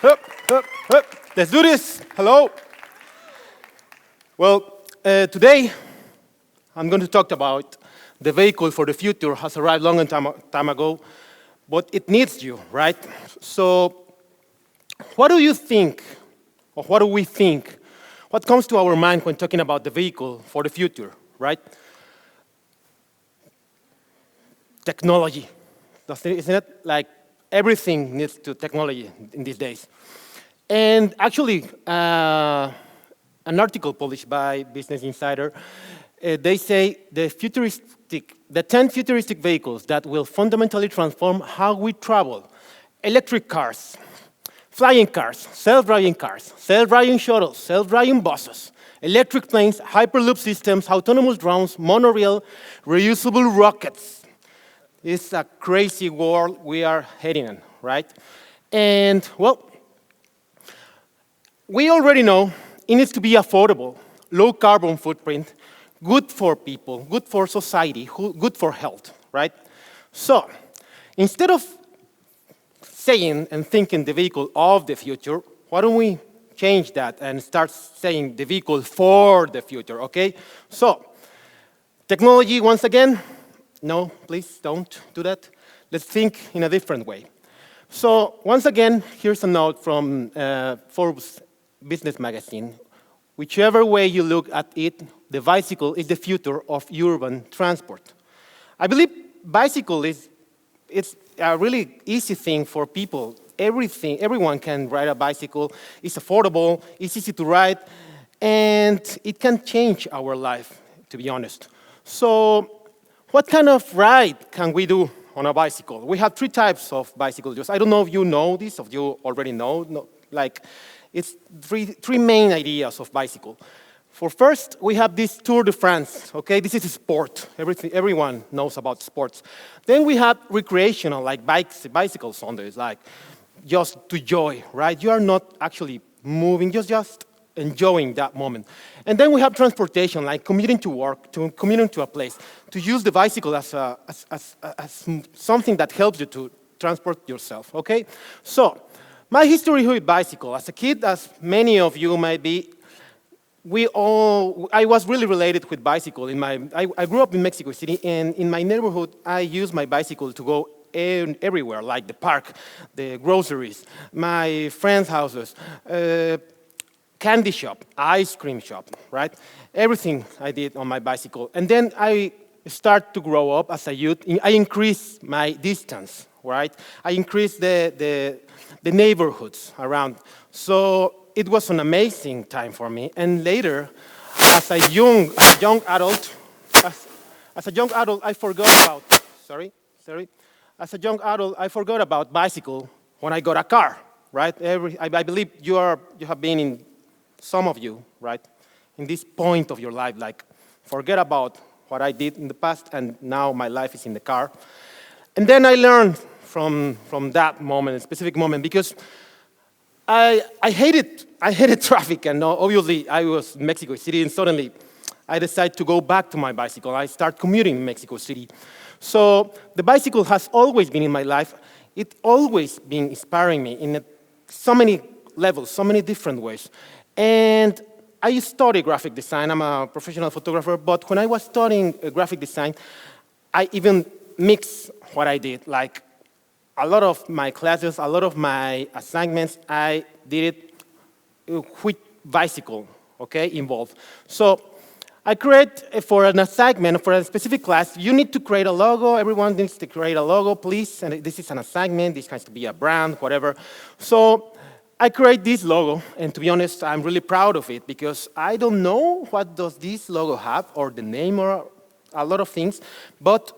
Hup, hup, hup. Let's do this. Hello. Well, today I'm going to talk about the vehicle for the future has arrived long time ago, but it needs you, right? So what do you think, or what do we think? What comes to our mind when talking about the vehicle for the future, right? Technology. Isn't it? Like everything needs to technology in these days. And actually, an article published by Business Insider, they say the 10 futuristic vehicles that will fundamentally transform how we travel. Electric cars, flying cars, self-driving shuttles, self-driving buses, electric planes, hyperloop systems, autonomous drones, monorail, reusable rockets. It's a crazy world we are heading in, right? And, well, we already know it needs to be affordable, low carbon footprint, good for people, good for society, good for health, right? So, instead of saying and thinking the vehicle of the future, why don't we change that and start saying the vehicle for the future, okay? So, technology, once again, no, please don't do that. Let's think in a different way. So once again, here's a note from Forbes Business Magazine. Whichever way you look at it, the bicycle is the future of urban transport. I believe bicycle it's a really easy thing for people. Everyone can ride a bicycle. It's affordable, it's easy to ride, and it can change our life, to be honest. So what kind of ride can we do on a bicycle? We have 3 types of bicycle use. I don't know if you know this, or if you already know. No, like, it's three main ideas of bicycle. For first, we have this Tour de France, okay? This is a sport. Everyone knows about sports. Then we have recreational, like bicycle Sundays, like just to enjoy, right? You are not actually moving, just enjoying that moment. And then we have transportation, like commuting to work, commuting to a place, to use the bicycle as something that helps you to transport yourself, okay? So, my history with bicycle, as a kid, as many of you might be, I was really related with bicycle. I grew up in Mexico City, and in my neighborhood, I used my bicycle to go everywhere, like the park, the groceries, my friends' houses, candy shop, ice cream shop, right? Everything I did on my bicycle. And then I start to grow up as a youth. I increased my distance, right? I increased the neighborhoods around. So it was an amazing time for me. And later, as a young adult, I forgot about, As a young adult, I forgot about bicycle when I got a car, right? I believe you have been in, some of you, right, in this point of your life, like, forget about what I did in the past, and now my life is in the car. And then I learned from that moment, a specific moment, because I hated traffic, and obviously I was in Mexico City, and suddenly I decided to go back to my bicycle. I started commuting in Mexico City. So the bicycle has always been in my life. It's always been inspiring me in so many levels, so many different ways. And I study graphic design. I'm a professional photographer, but when I was studying graphic design, I even mixed what I did. Like, a lot of my classes, a lot of my assignments, I did it with bicycle, okay, involved. So I create for an assignment, for a specific class, you need to create a logo. Everyone needs to create a logo, please. And this is an assignment. This has to be a brand, whatever. So I create this logo, and to be honest, I'm really proud of it, because I don't know what does this logo have, or the name, or a lot of things, but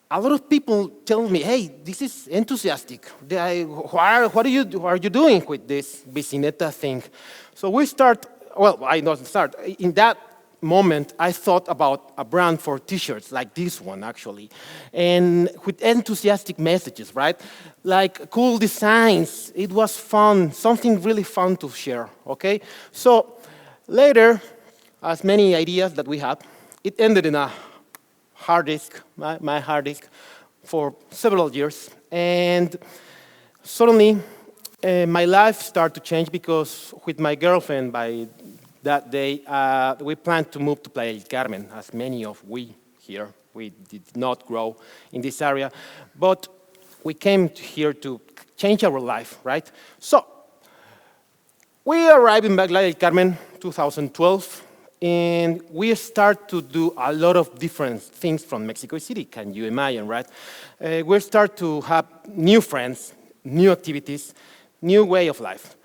a lot of people tell me, hey, this is enthusiastic. What are you doing with this Bicineta thing? So we start, well, I don't start. In that moment, I thought about a brand for T-shirts, like this one, actually, and with enthusiastic messages, right? Like cool designs. It was fun, something really fun to share, okay? So later, as many ideas that we have, it ended in a hard disk, my hard disk, for several years, and suddenly My life started to change because with my girlfriend by that day, we planned to move to Playa del Carmen, as many of we here. We did not grow in this area, but we came here to change our life, right? So we arrived in Playa del Carmen 2012, and we start to do a lot of different things from Mexico City, can you imagine, right? We start to have new friends, new activities, new way of life.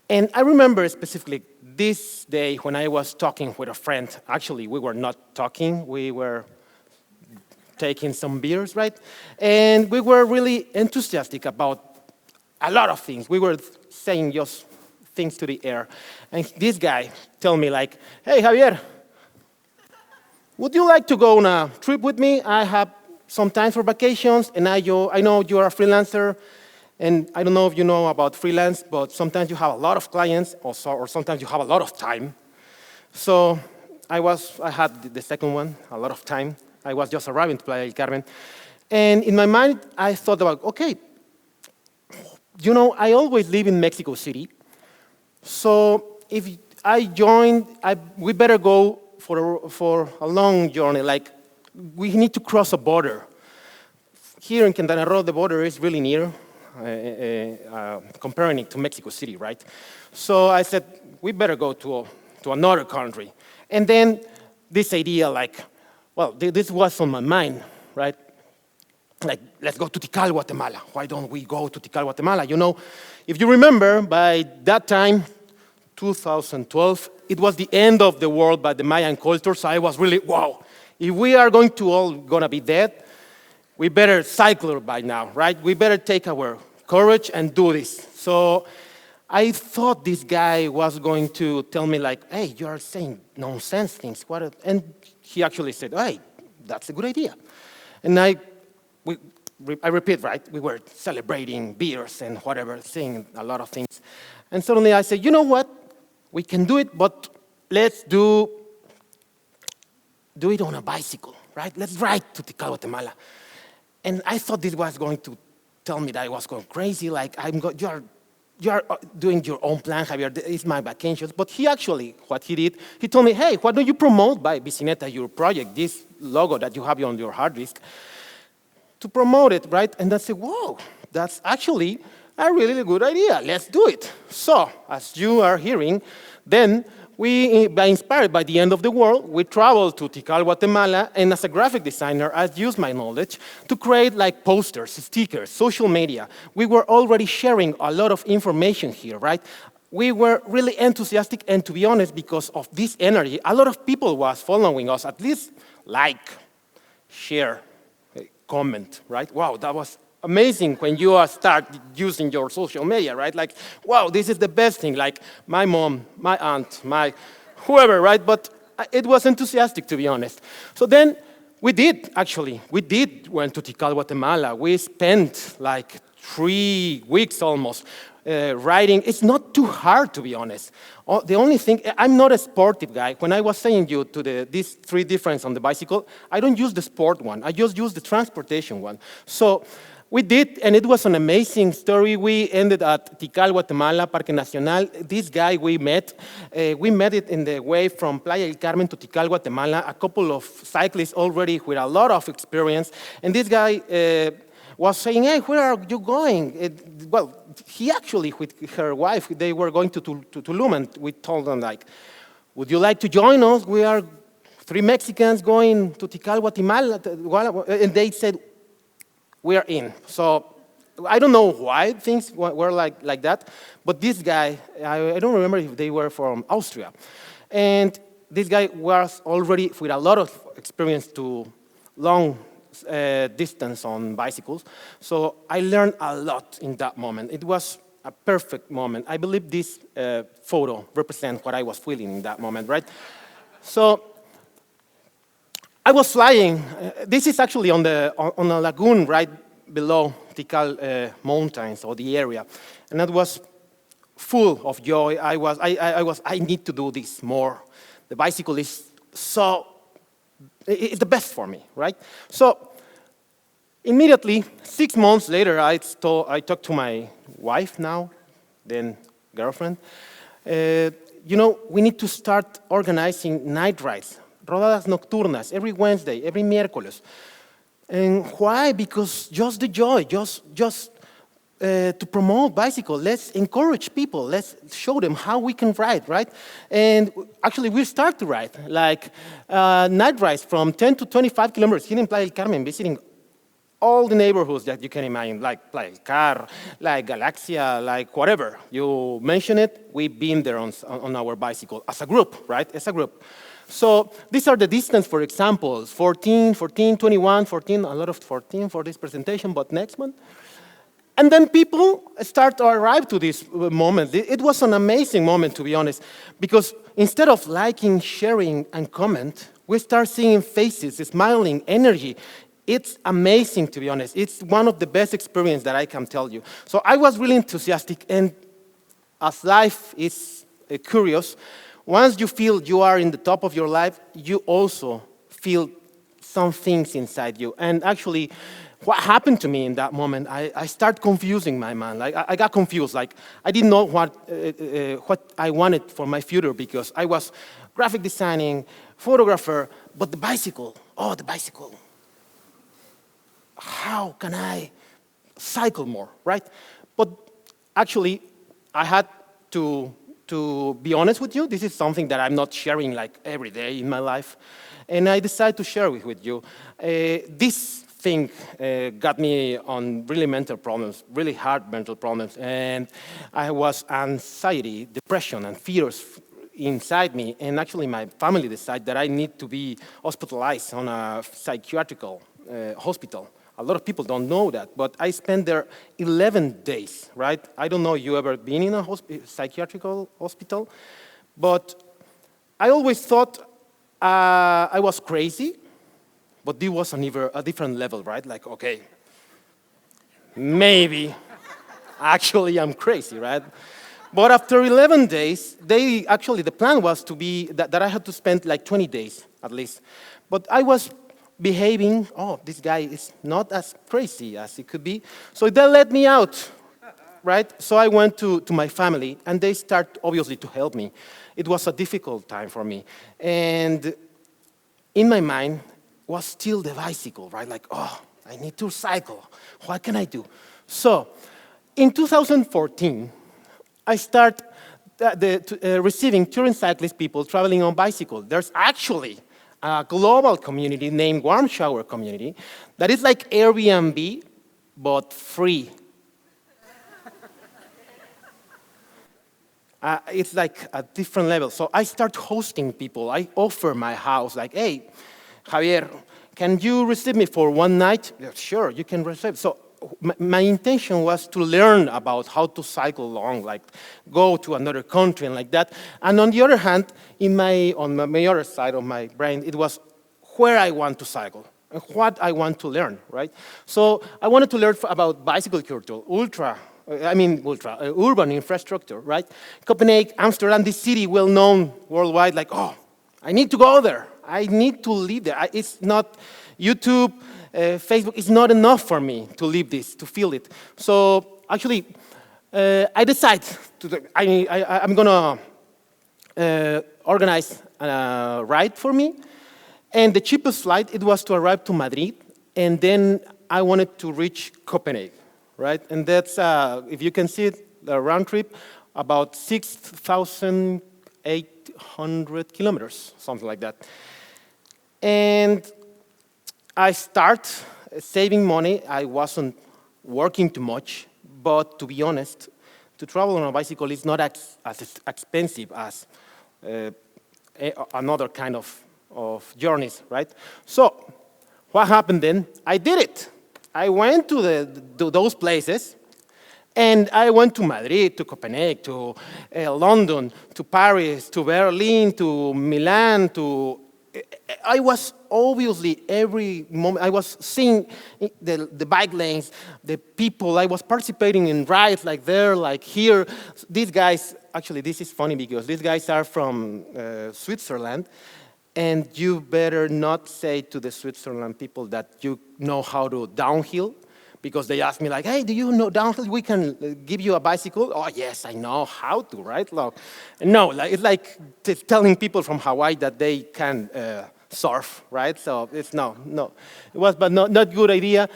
And I remember specifically this day when I was talking with a friend. Actually, we were not talking, we were taking some beers, right? And we were really enthusiastic about a lot of things. We were saying just things to the air. And this guy told me like, hey, Javier, would you like to go on a trip with me? I have some time for vacations, and I know you're a freelancer, and I don't know if you know about freelance, but sometimes you have a lot of clients, also, or sometimes you have a lot of time. So I had the second one, a lot of time. I was just arriving to Playa del Carmen. And in my mind, I thought about, okay, you know, I always live in Mexico City. So if I join, we better go for a long journey. Like, we need to cross a border. Here in Quintana Roo, the border is really near, comparing it to Mexico City, right? So I said, we better go to another country. And then this idea, like, well, this was on my mind, right? Like, let's go to Tikal, Guatemala. Why don't we go to Tikal, Guatemala? You know, if you remember, by that time, 2012, it was the end of the world by the Mayan culture, so I was really, wow, if we are all gonna be dead, we better cycle by now, right? We better take our courage and do this. So I thought this guy was going to tell me like, hey, you are saying nonsense things. And he actually said, hey, that's a good idea. And I repeat, right? We were celebrating beers and whatever, saying a lot of things. And suddenly I said, you know what? We can do it, but let's do it on a bicycle, right? Let's ride to Tikal, Guatemala. And I thought this was going to tell me that I was going crazy, like you are doing your own plan, Javier, it's my vacations. But what he did, he told me, hey, why don't you promote by Bicineta your project, this logo that you have on your hard disk, to promote it, right? And I said, whoa, that's actually a really good idea. Let's do it. So, as you are hearing, then we, inspired by the end of the world, we traveled to Tikal, Guatemala, and as a graphic designer, I used my knowledge to create like posters, stickers, social media. We were already sharing a lot of information here, right? We were really enthusiastic, and to be honest, because of this energy, a lot of people was following us, at least like, share, comment, right? Wow, that was amazing when you start using your social media, right? Like, wow, this is the best thing. Like my mom, my aunt, my whoever, right? But it was enthusiastic, to be honest. So then we did went to Tikal, Guatemala. We spent like 3 weeks almost riding. It's not too hard, to be honest. The only thing, I'm not a sportive guy. When I was saying you to these 3 differences on the bicycle, I don't use the sport one. I just use the transportation one. So we did, and it was an amazing story. We ended at Tikal, Guatemala, Parque Nacional. This guy we met it in the way from Playa del Carmen to Tikal, Guatemala, a couple of cyclists already with a lot of experience. And this guy was saying, hey, where are you going? Well, he actually, with her wife, they were going to Tulum, and we told them, like, would you like to join us? We are 3 Mexicans going to Tikal, Guatemala. And they said, we are in. So I don't know why things were like that, but this guy, I don't remember if they were from Austria. And this guy was already with a lot of experience to long distance on bicycles. So I learned a lot in that moment. It was a perfect moment. I believe this photo represents what I was feeling in that moment, right? So I was flying. This is actually on a lagoon right below Tikal mountains, or the area. And that was full of joy. I need to do this more. The bicycle is it's the best for me, right? So immediately, 6 months later, I talked to my wife now, then girlfriend. We need to start organizing night rides, rodadas nocturnas, every Wednesday, every miércoles. And why? Because just the joy, just to promote bicycle. Let's encourage people. Let's show them how we can ride, right? And actually, we start to ride, like night rides from 10 to 25 kilometers here in Playa del Carmen, visiting all the neighborhoods that you can imagine, like Playa del Carmen, like Galaxia, like whatever. You mention it, we've been there on our bicycle as a group, right? As a group. So these are the distance, for examples, 14, 21, 14, a lot of 14 for this presentation, but next one. And then people start to arrive to this moment. It was an amazing moment, to be honest, because instead of liking, sharing, and comment, we start seeing faces, smiling, energy. It's amazing, to be honest. It's one of the best experiences that I can tell you. So I was really enthusiastic, and as life is curious, once you feel you are in the top of your life, you also feel some things inside you. And actually, what happened to me in that moment, I started confusing my mind. Like, I got confused. Like, I didn't know what I wanted for my future, because I was graphic designing, photographer, but the bicycle, the bicycle. How can I cycle more, right? But actually, I had to be honest with you. This is something that I'm not sharing like every day in my life. And I decided to share it with you. This thing got me on really mental problems, really hard mental problems. And I was anxiety, depression, and fears inside me. And actually, my family decided that I need to be hospitalized on a psychiatrical hospital. A lot of people don't know that, but I spent there 11 days, right? I don't know you ever been in a psychiatrical hospital, but I always thought I was crazy, but this was a different level, right? Like, okay, maybe actually I'm crazy, right? But after 11 days, the plan was to be that I had to spend like 20 days at least. But I was behaving, this guy is not as crazy as he could be. So they let me out, right? So I went to my family, and they start obviously to help me. It was a difficult time for me. And in my mind was still the bicycle, right? Like, I need to cycle. What can I do? So in 2014, I start receiving touring cyclist people traveling on bicycle. There's actually a global community named Warm Shower Community that is like Airbnb, but free. It's like a different level. So I start hosting people. I offer my house, like, hey, Javier, can you receive me for one night? Yeah, sure, you can receive. So my intention was to learn about how to cycle long, like go to another country and like that. And on the other hand, on my other side of my brain, it was where I want to cycle and what I want to learn, right? So I wanted to learn about bicycle culture, urban infrastructure, right? Copenhagen, Amsterdam, this city well known worldwide, like, I need to go there. I need to live there. It's not YouTube, Facebook is not enough for me to live this, to feel it. So actually, I decided I'm gonna organize a ride for me. And the cheapest flight, it was to arrive to Madrid, and then I wanted to reach Copenhagen, right? And that's, if you can see it, the round trip, about 6,800 kilometers, something like that. And I start saving money. I wasn't working too much, but to be honest, to travel on a bicycle is not as expensive as another kind of journeys, right? So what happened then? I did it. I went to those places, and I went to Madrid, to Copenhagen, to London, to Paris, to Berlin, to Milan, I was obviously every moment, I was seeing the bike lanes, the people, I was participating in rides like there, like here. These guys, actually this is funny because these guys are from Switzerland, and you better not say to the Switzerland people that you know how to downhill, because they asked me like, hey, do you know downhill we can give you a bicycle? Oh, yes, I know how to, right? No, it's like telling people from Hawaii that they can surf, right? So it's no. It was, but not good idea.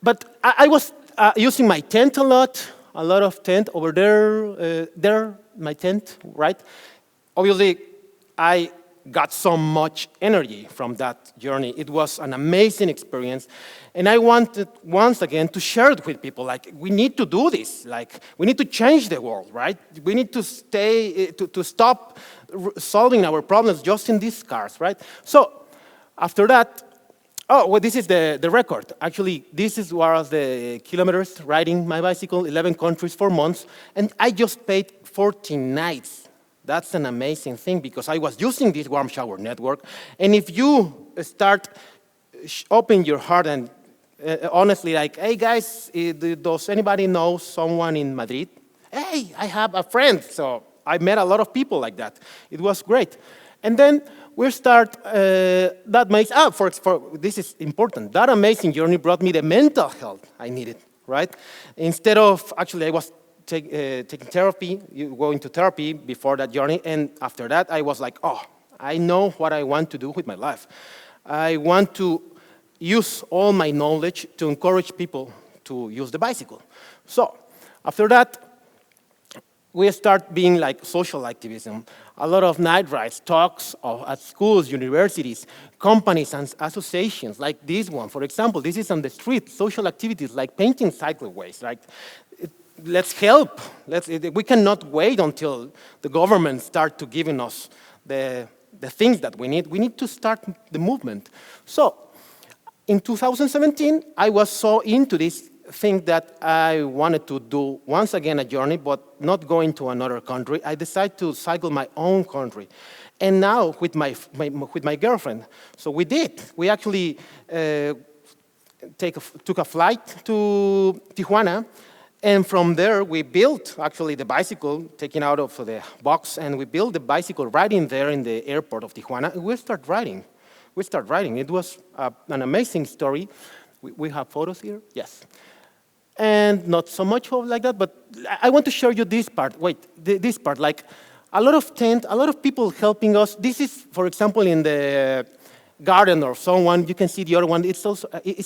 But I was using my tent a lot of tent over there, my tent, right? Obviously, I got so much energy from that journey. It was an amazing experience. And I wanted, once again, to share it with people. Like, we need to do this. Like, we need to change the world, right? We need to stop solving our problems just in these cars, right? So, after that, oh, well, this is the record. Actually, this is was the kilometers riding my bicycle, 11 countries, 4 months. And I just paid 14 nights. That's an amazing thing because I was using this warm shower network. And if you start open your heart and honestly like, hey guys, does anybody know someone in Madrid? Hey, I have a friend. So I met a lot of people like that. It was great. And then we start, this is important. That amazing journey brought me the mental health I needed, right? Instead of, actually I was taking therapy, going to therapy before that journey, and after that I was like, oh, I know what I want to do with my life. I want to use all my knowledge to encourage people to use the bicycle. So after that, we start being like social activism. A lot of night rides, talks at schools, universities, companies and associations like this one. For example, this is on the street, social activities like painting cycleways, right? Let's help. We cannot wait until the government start to giving us the things that we need. We need to start the movement. So in 2017, I was so into this thing that I wanted to do once again a journey, but not going to another country. I decided to cycle my own country. And now with my girlfriend. So we did. We actually took a flight to Tijuana. And from there, we built, actually, the bicycle, taken out of the box, and we built the bicycle right in there in the airport of Tijuana, and we started riding. It was an amazing story. We have photos here? Yes. And not so much like that, but I want to show you this part. Wait, this part, like a lot of people helping us. This is, for example, in the garden or someone, you can see the other one, it's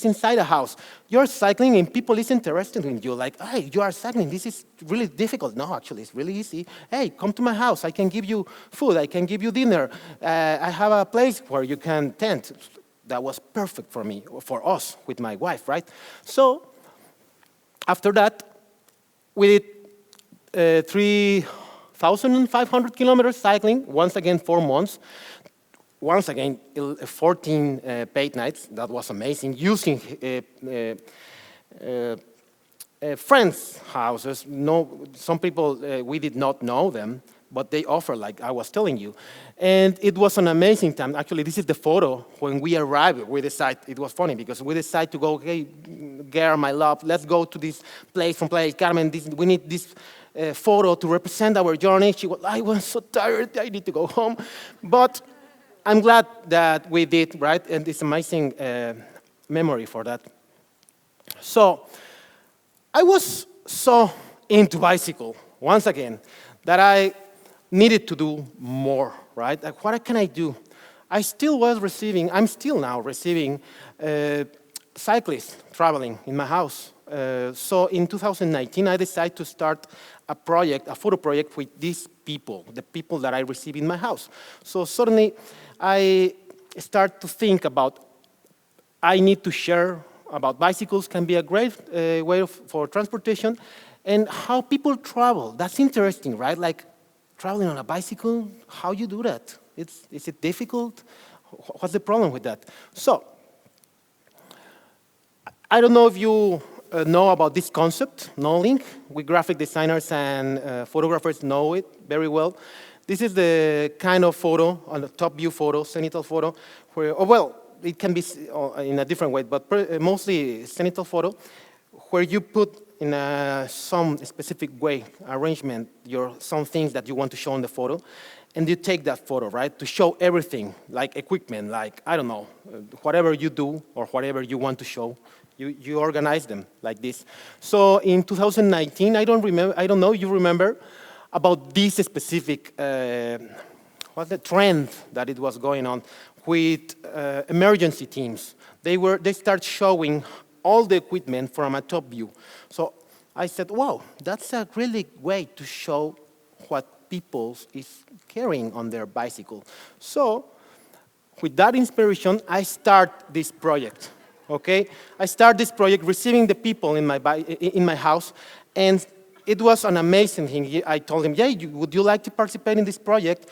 inside a house. You're cycling and people is interested in you, like, hey, you are cycling, this is really difficult. No, actually, it's really easy. Hey, come to my house, I can give you food, I can give you dinner. I have a place where you can tent. That was perfect for me, for us, with my wife, right? So, after that, we did 3,500 kilometers cycling, once again, 4 months. Once again, 14 paid nights. That was amazing. Using friends' houses. No, some people, we did not know them, but they offer, like I was telling you. And it was an amazing time. Actually, this is the photo when we arrived. We decided, it was funny because we decided to go, hey, Gare, my love, let's go to this place from Playa del Carmen. We need this photo to represent our journey. She was, I was so tired, I need to go home. But I'm glad that we did, right? And it's amazing memory for that. So I was so into bicycle, once again, that I needed to do more, right? Like, what can I do? I'm still now receiving cyclists traveling in my house. So in 2019, I decided to start a photo project with these people, the people that I receive in my house. So suddenly, I start to think about, I need to share about bicycles can be a great way for transportation, and how people travel. That's interesting, right? Like traveling on a bicycle, how you do that? Is it difficult? What's the problem with that? So, I don't know if you know about this concept, no link. We graphic designers and photographers know it very well. This is the kind of photo, on the top view photo, cenital photo, where, oh, well, it can be in a different way, but mostly cenital photo, where you put in some specific way, arrangement, some things that you want to show in the photo. and you take that photo, right, to show everything, like equipment, like, I don't know, whatever you do or whatever you want to show, you organize them like this. So in 2019, I don't know, you remember about this specific, what's the trend that it was going on with emergency teams. They start showing all the equipment from a top view. So I said, wow, that's a really way to show what people is carrying on their bicycle. So with that inspiration, I start this project, okay? I start this project receiving the people in my house, and it was an amazing thing. I told him, yeah, would you like to participate in this project?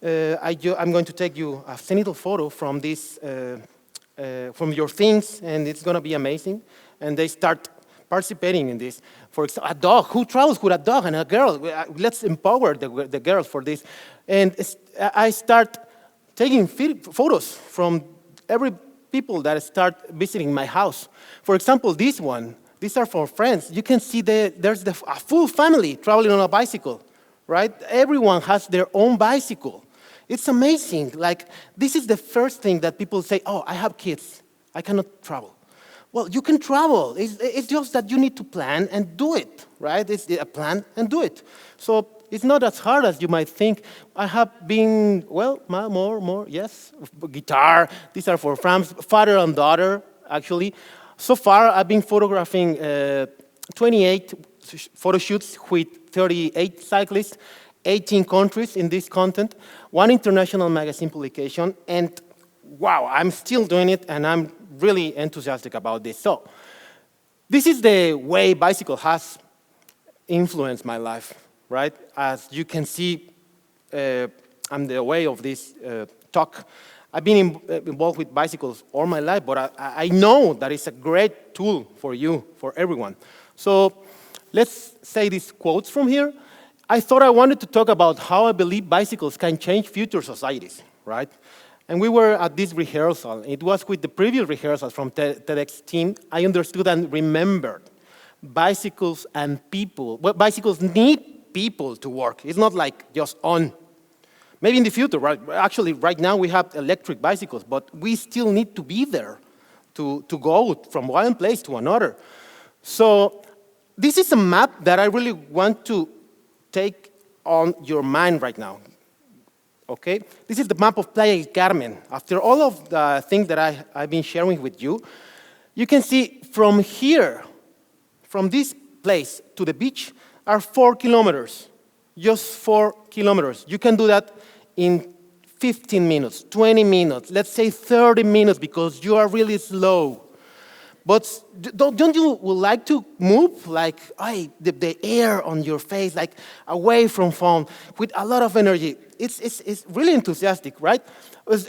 I'm going to take you a sentinel photo from this, from your things, and it's going to be amazing. And they start participating in this. For example, a dog. Who travels with a dog and a girl? Let's empower the girls for this. And I start taking photos from every people that start visiting my house. For example, this one. These are for friends. You can see there's a full family traveling on a bicycle, right? Everyone has their own bicycle. It's amazing. Like, this is the first thing that people say, oh, I have kids. I cannot travel. Well, you can travel. It's just that you need to plan and do it, right? It's a plan and do it. So it's not as hard as you might think. I have been, well, more, yes. Guitar. These are for friends, father and daughter, actually. So far, I've been photographing 28 photo shoots with 38 cyclists, 18 countries in this content, 1 international magazine publication, and wow, I'm still doing it, and I'm really enthusiastic about this. So this is the way bicycle has influenced my life, right? As you can see, I'm the way of this talk. I've been involved with bicycles all my life, but I know that it's a great tool for you, for everyone. So let's say these quotes from here. I thought I wanted to talk about how I believe bicycles can change future societies, right? And we were at this rehearsal. It was with the previous rehearsals from TEDx team. I understood and remembered bicycles and people. Well, bicycles need people to work. It's not like just on. Maybe in the future, right? Actually, right now we have electric bicycles, but we still need to be there to go from one place to another. So this is a map that I really want to take on your mind right now. Okay? This is the map of Playa del Carmen. After all of the things that I've been sharing with you, you can see from here, from this place to the beach, are 4 kilometers. Just 4 kilometers. You can do that in 15 minutes, 20 minutes, let's say 30 minutes because you are really slow. But don't you would like to move like the air on your face, like away from phone with a lot of energy? It's really enthusiastic, right?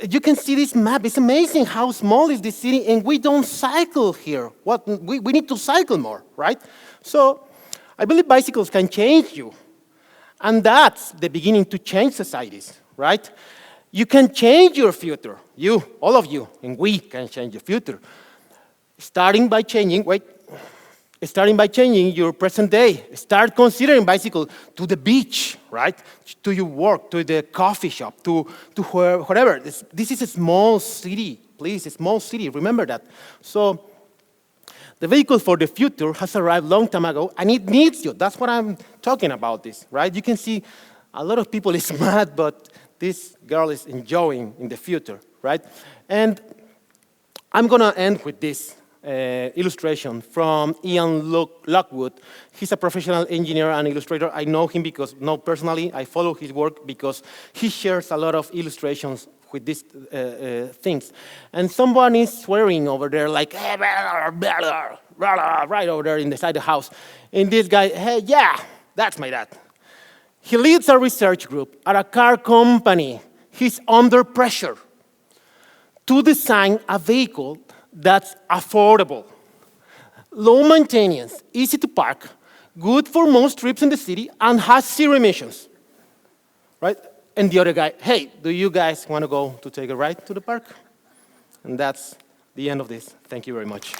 You can see this map. It's amazing how small is this city, and we don't cycle here. We need to cycle more, right? So I believe bicycles can change you. And that's the beginning to change societies, right? You can change your future. You, all of you, and we can change your future. Starting by changing your present day. Start considering bicycle to the beach, right? To your work, to the coffee shop, to wherever. This is a small city, please, a small city, remember that. So the vehicle for the future has arrived a long time ago, and it needs you. That's what I'm talking about this, right? You can see a lot of people is mad, but this girl is enjoying in the future, right? And I'm going to end with this illustration from Ian Lockwood. He's a professional engineer and illustrator. I know him personally. I follow his work because he shares a lot of illustrations with these things. And someone is swearing over there like, hey, right over there inside the house. And this guy, hey, yeah, that's my dad. He leads a research group at a car company. He's under pressure to design a vehicle that's affordable, low maintenance, easy to park, good for most trips in the city, and has 0 emissions, right? And the other guy, hey, do you guys want to go to take a ride to the park? And that's the end of this. Thank you very much.